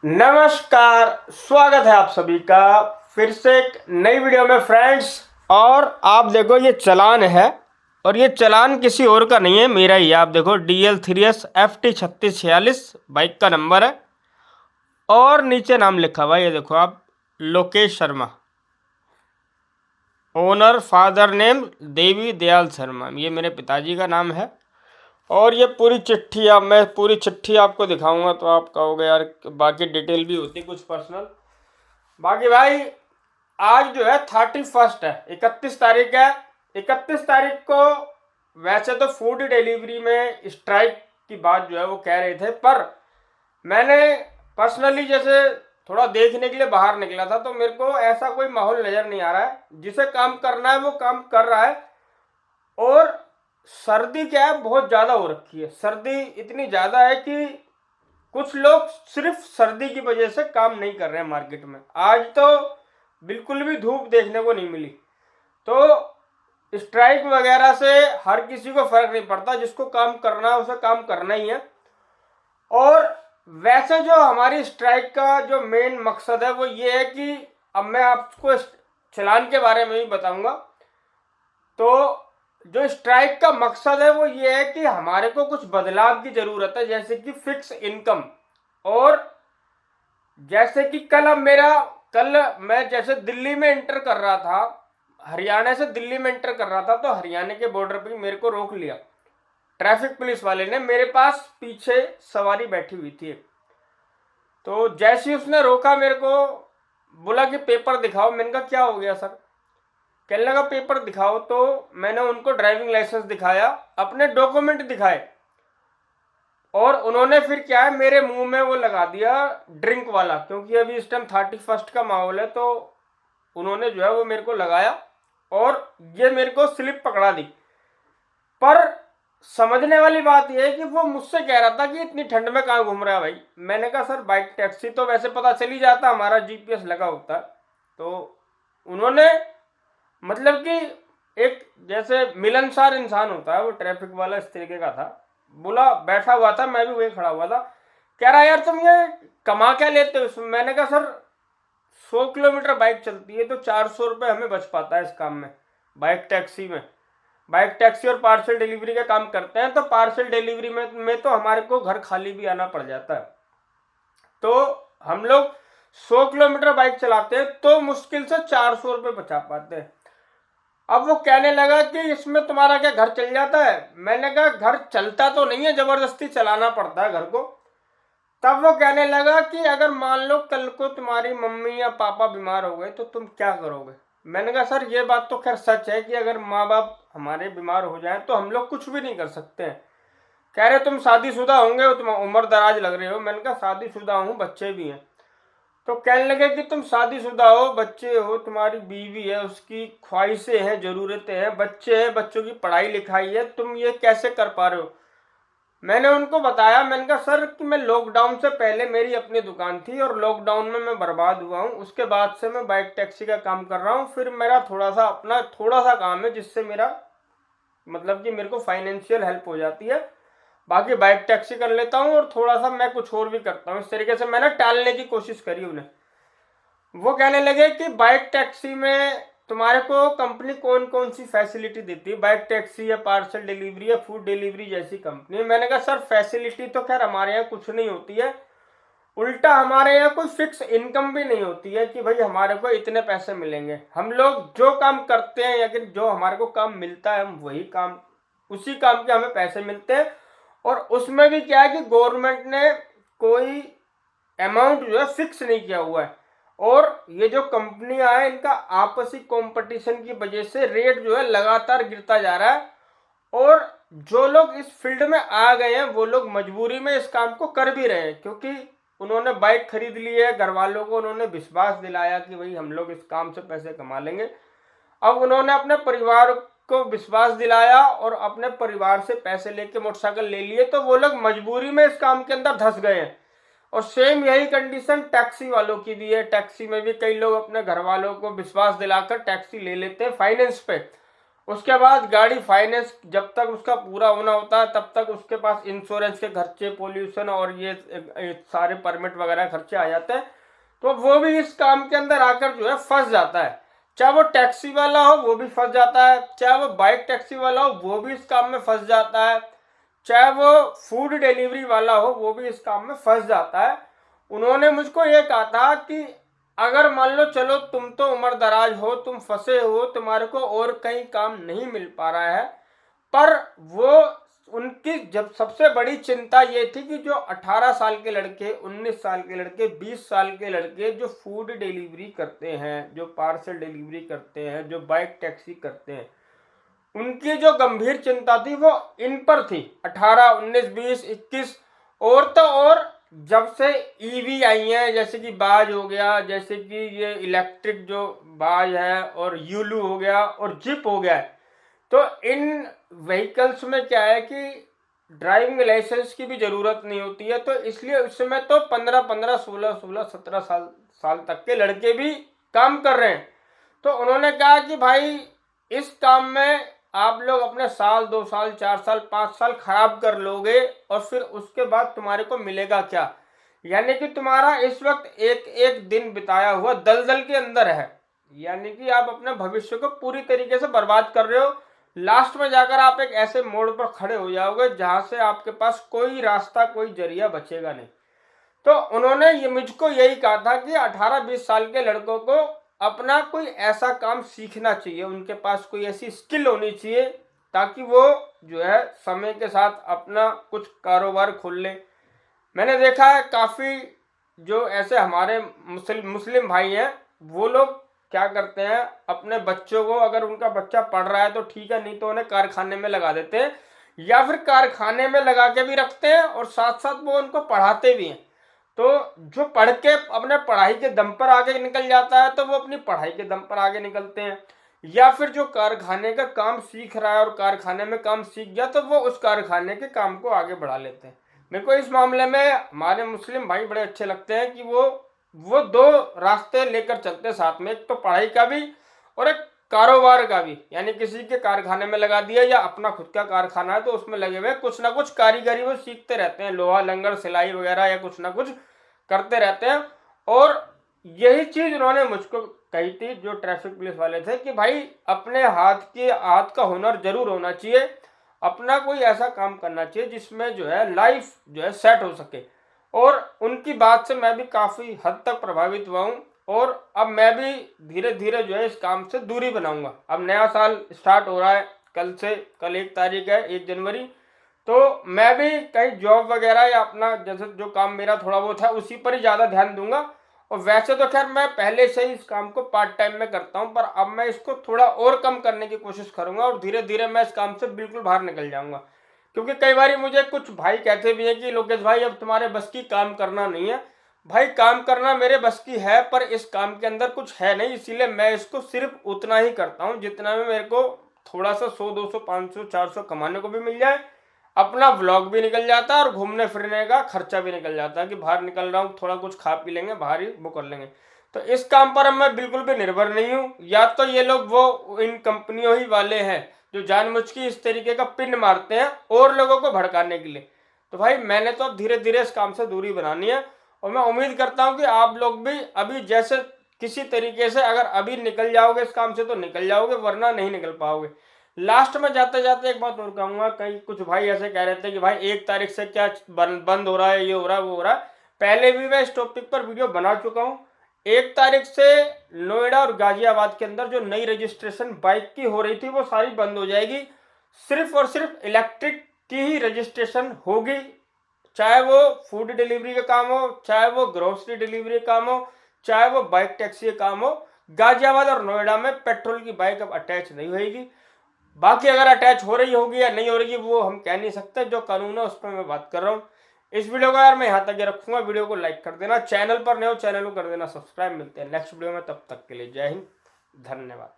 नमस्कार, स्वागत है आप सभी का फिर से एक नई वीडियो में फ्रेंड्स। और आप देखो ये चालान है और ये चालान किसी और का नहीं है, मेरा ही है। आप देखो DL3S FT3646 बाइक का नंबर है और नीचे नाम लिखा हुआ है, ये देखो आप, Lokesh Sharma, owner, father name Devi Dayal Sharma, ये मेरे पिताजी का नाम है। और ये पूरी चिट्ठी, अब मैं पूरी चिट्ठी आपको दिखाऊंगा तो आप कहोगे यार बाकी डिटेल भी होती कुछ पर्सनल। बाकी भाई आज जो है 31 है, 31 तारीख है। 31 तारीख को वैसे तो फूड डिलीवरी में स्ट्राइक की बात जो है वो कह रहे थे, पर मैंने पर्सनली जैसे थोड़ा देखने के लिए बाहर निकला था तो मेरे को ऐसा कोई माहौल नज़र नहीं आ रहा है। जिसे काम करना है वो काम कर रहा है। और सर्दी क्या है, बहुत ज़्यादा हो रखी है। सर्दी इतनी ज़्यादा है कि कुछ लोग सिर्फ सर्दी की वजह से काम नहीं कर रहे हैं मार्केट में। आज तो बिल्कुल भी धूप देखने को नहीं मिली। तो स्ट्राइक वगैरह से हर किसी को फर्क नहीं पड़ता, जिसको काम करना है उसे काम करना ही है। और वैसे जो हमारी स्ट्राइक का जो मेन मकसद है वो ये है कि अब मैं आपको चालान के बारे में भी बताऊंगा। तो जो स्ट्राइक का मकसद है वो ये है कि हमारे को कुछ बदलाव की ज़रूरत है, जैसे कि फिक्स इनकम। और जैसे कि कल मैं जैसे दिल्ली में इंटर कर रहा था, हरियाणा से दिल्ली में इंटर कर रहा था, तो हरियाणा के बॉर्डर पे मेरे को रोक लिया ट्रैफिक पुलिस वाले ने। मेरे पास पीछे सवारी बैठी हुई थी, तो जैसे ही उसने रोका मेरे को बोला कि पेपर दिखाओ। मैंने कहा क्या हो गया सर? कहने लगा पेपर दिखाओ। तो मैंने उनको ड्राइविंग लाइसेंस दिखाया, अपने डॉक्यूमेंट दिखाए, और उन्होंने फिर क्या है मेरे मुंह में वो लगा दिया ड्रिंक वाला, क्योंकि अभी इस टाइम 31 का माहौल है। तो उन्होंने जो है वो मेरे को लगाया और ये मेरे को स्लिप पकड़ा दी। पर समझने वाली बात यह है कि वो मुझसे कह रहा था कि इतनी ठंड में कहाँ घूम रहा है भाई। मैंने कहा सर बाइक टैक्सी तो वैसे पता चली जाता, हमारा जीपीएस लगा होता है। तो उन्होंने मतलब कि एक जैसे मिलनसार इंसान होता है वो ट्रैफिक वाला, इस तरीके का था। बोला, बैठा हुआ था, मैं भी वही खड़ा हुआ था। कह रहा यार तुम ये कमा क्या लेते हो इसमें? मैंने कहा सर 100 किलोमीटर बाइक चलती है तो 400 रुपये हमें बच पाता है इस काम में, बाइक टैक्सी में। बाइक टैक्सी और पार्सल डिलीवरी का काम करते हैं, तो पार्सल डिलीवरी में तो हमारे को घर खाली भी आना पड़ जाता है। तो हम लोग 100 किलोमीटर बाइक चलाते हैं तो मुश्किल से 400 रुपये बचा पाते हैं। अब वो कहने लगा कि इसमें तुम्हारा क्या घर चल जाता है? मैंने कहा घर चलता तो नहीं है, जबरदस्ती चलाना पड़ता है घर को। तब वो कहने लगा कि अगर मान लो कल को तुम्हारी मम्मी या पापा बीमार हो गए तो तुम क्या करोगे? मैंने कहा सर ये बात तो खैर सच है कि अगर माँ बाप हमारे बीमार हो जाए तो हम लोग कुछ भी नहीं कर सकते हैं। कह रहे तुम शादीशुदा होंगे, तुम उम्र दराज लग रहे हो। मैंने कहा शादीशुदा हूँ, बच्चे भी हैं। तो कहने लगे कि तुम शादीशुदा हो, बच्चे हो, तुम्हारी बीवी है, उसकी ख्वाहिशें हैं, ज़रूरतें हैं, बच्चे हैं, बच्चों की पढ़ाई लिखाई है, तुम ये कैसे कर पा रहे हो? मैंने उनको बताया, मैंने कहा सर कि मैं लॉकडाउन से पहले मेरी अपनी दुकान थी और लॉकडाउन में मैं बर्बाद हुआ हूँ। उसके बाद से मैं बाइक टैक्सी का काम कर रहा हूँ। फिर मेरा थोड़ा सा काम है जिससे मेरा मतलब कि मेरे को फाइनेंशियल हेल्प हो जाती है। बाकी बाइक टैक्सी कर लेता हूँ और थोड़ा सा मैं कुछ और भी करता हूँ। इस तरीके से मैंने टालने की कोशिश करी उन्हें। वो कहने लगे कि बाइक टैक्सी में तुम्हारे को कंपनी कौन कौन सी फैसिलिटी देती है, बाइक टैक्सी या पार्सल डिलीवरी या फूड डिलीवरी जैसी कंपनी? मैंने कहा सर फैसिलिटी तो खैर हमारे यहाँ कुछ नहीं होती है, उल्टा हमारे यहाँ कोई फिक्स इनकम भी नहीं होती है कि भाई हमारे को इतने पैसे मिलेंगे। हम लोग जो काम करते हैं या फिर जो हमारे को काम मिलता है हम वही काम, उसी काम के हमें पैसे मिलते हैं। और उसमें भी क्या है कि गवर्नमेंट ने कोई अमाउंट जो है फिक्स नहीं किया हुआ है। और ये जो कंपनियां हैं इनका आपसी कंपटीशन की वजह से रेट जो है लगातार गिरता जा रहा है। और जो लोग इस फील्ड में आ गए हैं वो लोग मजबूरी में इस काम को कर भी रहे हैं, क्योंकि उन्होंने बाइक खरीद ली है, घर वालों को उन्होंने विश्वास दिलाया कि भाई हम लोग इस काम से पैसे कमा लेंगे। अब उन्होंने अपने परिवार को विश्वास दिलाया और अपने परिवार से पैसे लेके मोटरसाइकिल ले लिए, तो वो लोग मजबूरी में इस काम के अंदर धंस गए हैं। और सेम यही कंडीशन टैक्सी वालों की भी है। टैक्सी में भी कई लोग अपने घर वालों को विश्वास दिलाकर टैक्सी ले लेते हैं फाइनेंस पे, उसके बाद गाड़ी फाइनेंस जब तक उसका पूरा होना होता है तब तक उसके पास इंश्योरेंस के खर्चे, पोल्यूशन और ये सारे परमिट वगैरह खर्चे आ जाते हैं। तो वो भी इस काम के अंदर आकर जो है फंस जाता है। चाहे वो टैक्सी वाला हो वो भी फंस जाता है, चाहे वो बाइक टैक्सी वाला हो वो भी इस काम में फंस जाता है, चाहे वो फूड डिलीवरी वाला हो वो भी इस काम में फंस जाता है। उन्होंने मुझको ये कहा था कि अगर मान लो चलो तुम तो उम्र दराज हो, तुम फंसे हो, तुम्हारे को और कहीं काम नहीं मिल पा रहा है, पर वो उनकी जब सबसे बड़ी चिंता ये थी कि जो 18 साल के लड़के, 19 साल के लड़के, 20 साल के लड़के जो फूड डिलीवरी करते हैं, जो पार्सल डिलीवरी करते हैं, जो बाइक टैक्सी करते हैं, उनकी जो गंभीर चिंता थी वो इन पर थी। 18, 19, 20, 21 और तो और जब से ईवी आई हैं, जैसे कि बाज हो गया, जैसे कि ये इलेक्ट्रिक जो बाज है, और यूलू हो गया और जिप हो गया है, तो इन व्हीकल्स में क्या है कि ड्राइविंग लाइसेंस की भी ज़रूरत नहीं होती है। तो इसलिए उस समय तो 15-15, 16-16, 17 साल तक के लड़के भी काम कर रहे हैं। तो उन्होंने कहा कि भाई इस काम में आप लोग अपने साल, 2 साल, 4 साल, 5 साल खराब कर लोगे और फिर उसके बाद तुम्हारे को मिलेगा क्या? यानी कि तुम्हारा इस वक्त एक एक दिन बिताया हुआ दलदल के अंदर है, यानी कि आप अपने भविष्य को पूरी तरीके से बर्बाद कर रहे हो। लास्ट में जाकर आप एक ऐसे मोड़ पर खड़े हो जाओगे जहां से आपके पास कोई रास्ता, कोई जरिया बचेगा नहीं। तो उन्होंने ये मुझको यही कहा था कि 18-20 साल के लड़कों को अपना कोई ऐसा काम सीखना चाहिए, उनके पास कोई ऐसी स्किल होनी चाहिए ताकि वो जो है समय के साथ अपना कुछ कारोबार खोल ले। मैंने देखा है काफ़ी जो ऐसे हमारे मुस्लिम भाई हैं, वो लोग क्या करते हैं, अपने बच्चों को, अगर उनका बच्चा पढ़ रहा है तो ठीक है, नहीं तो उन्हें कारखाने में लगा देते हैं, या फिर कारखाने में लगा के भी रखते हैं और साथ साथ वो उनको पढ़ाते भी हैं। तो जो पढ़ के अपने पढ़ाई के दम पर आगे निकल जाता है तो वो अपनी पढ़ाई के दम पर आगे निकलते हैं, या फिर जो कारखाने का काम सीख रहा है और कारखाने में काम सीख गया तो वो उस कारखाने के काम को आगे बढ़ा लेते हैं। मेरे को इस मामले में हमारे मुस्लिम भाई बड़े अच्छे लगते हैं कि वो दो रास्ते लेकर चलते हैं साथ में, एक तो पढ़ाई का भी और एक कारोबार का भी, यानी किसी के कारखाने में लगा दिया या अपना खुद का कारखाना है तो उसमें लगे हुए कुछ ना कुछ कारीगरी वो सीखते रहते हैं, लोहा लंगर सिलाई वगैरह या कुछ ना कुछ करते रहते हैं। और यही चीज उन्होंने मुझको कही थी जो ट्रैफिक पुलिस वाले थे कि भाई अपने हाथ का हुनर जरूर होना चाहिए, अपना कोई ऐसा काम करना चाहिए जिसमें जो है लाइफ जो है सेट हो सके। और उनकी बात से मैं भी काफ़ी हद तक प्रभावित हुआ हूँ और अब मैं भी धीरे धीरे जो है इस काम से दूरी बनाऊंगा। अब नया साल स्टार्ट हो रहा है कल से, कल 1 तारीख है, 1 जनवरी, तो मैं भी कहीं जॉब वगैरह या अपना जैसे जो काम मेरा थोड़ा बहुत है उसी पर ही ज़्यादा ध्यान दूंगा। और वैसे तो खैर मैं पहले से ही इस काम को पार्ट टाइम में करता हूँ, पर अब मैं इसको थोड़ा और कम करने की कोशिश करूंगा और धीरे धीरे मैं इस काम से बिल्कुल बाहर निकल जाऊंगा। क्योंकि कई बार मुझे कुछ भाई कहते भी हैं कि लोकेश भाई अब तुम्हारे बस की काम करना नहीं है। भाई काम करना मेरे बस की है, पर इस काम के अंदर कुछ है नहीं, इसीलिए मैं इसको सिर्फ उतना ही करता हूँ जितना में मेरे को थोड़ा सा 100, 200, 500, 400 कमाने को भी मिल जाए, अपना व्लॉग भी निकल जाता है और घूमने फिरने का खर्चा भी निकल जाता है कि बाहर निकल रहा हूँ, थोड़ा कुछ खा पी लेंगे, बाहर ही वो कर लेंगे। तो इस काम पर अब मैं बिल्कुल भी निर्भर नहीं हूँ। या तो ये लोग वो इन कंपनियों ही वाले हैं जो जानबूझ के इस तरीके का पिन मारते हैं और लोगों को भड़काने के लिए। तो भाई मैंने तो अब धीरे धीरे इस काम से दूरी बनानी है और मैं उम्मीद करता हूँ कि आप लोग भी अभी जैसे किसी तरीके से अगर अभी निकल जाओगे इस काम से तो निकल जाओगे, वरना नहीं निकल पाओगे। लास्ट में जाते जाते एक बात और कहूँगा, कई कुछ भाई ऐसे कह रहे थे कि भाई 1 तारीख से क्या बंद हो रहा है, ये हो रहा है, वो हो रहा है। पहले भी मैं इस टॉपिक पर वीडियो बना चुका हूँ। 1 तारीख से नोएडा और गाजियाबाद के अंदर जो नई रजिस्ट्रेशन बाइक की हो रही थी वो सारी बंद हो जाएगी। सिर्फ और सिर्फ इलेक्ट्रिक की ही रजिस्ट्रेशन होगी, चाहे वो फूड डिलीवरी का काम हो, चाहे वो ग्रोसरी डिलीवरी का काम हो, चाहे वो बाइक टैक्सी का काम हो। गाजियाबाद और नोएडा में पेट्रोल की बाइक अब अटैच नहीं होगी। बाकी अगर अटैच हो रही होगी या नहीं हो रही वो हम कह नहीं सकते, जो कानून है उस पर मैं बात कर रहा हूँ। इस वीडियो को यार मैं यहाँ तक रखूंगा, वीडियो को लाइक कर देना, चैनल पर नए हो चैनल को कर देना सब्सक्राइब। मिलते हैं नेक्स्ट वीडियो में, तब तक के लिए जय हिंद, धन्यवाद।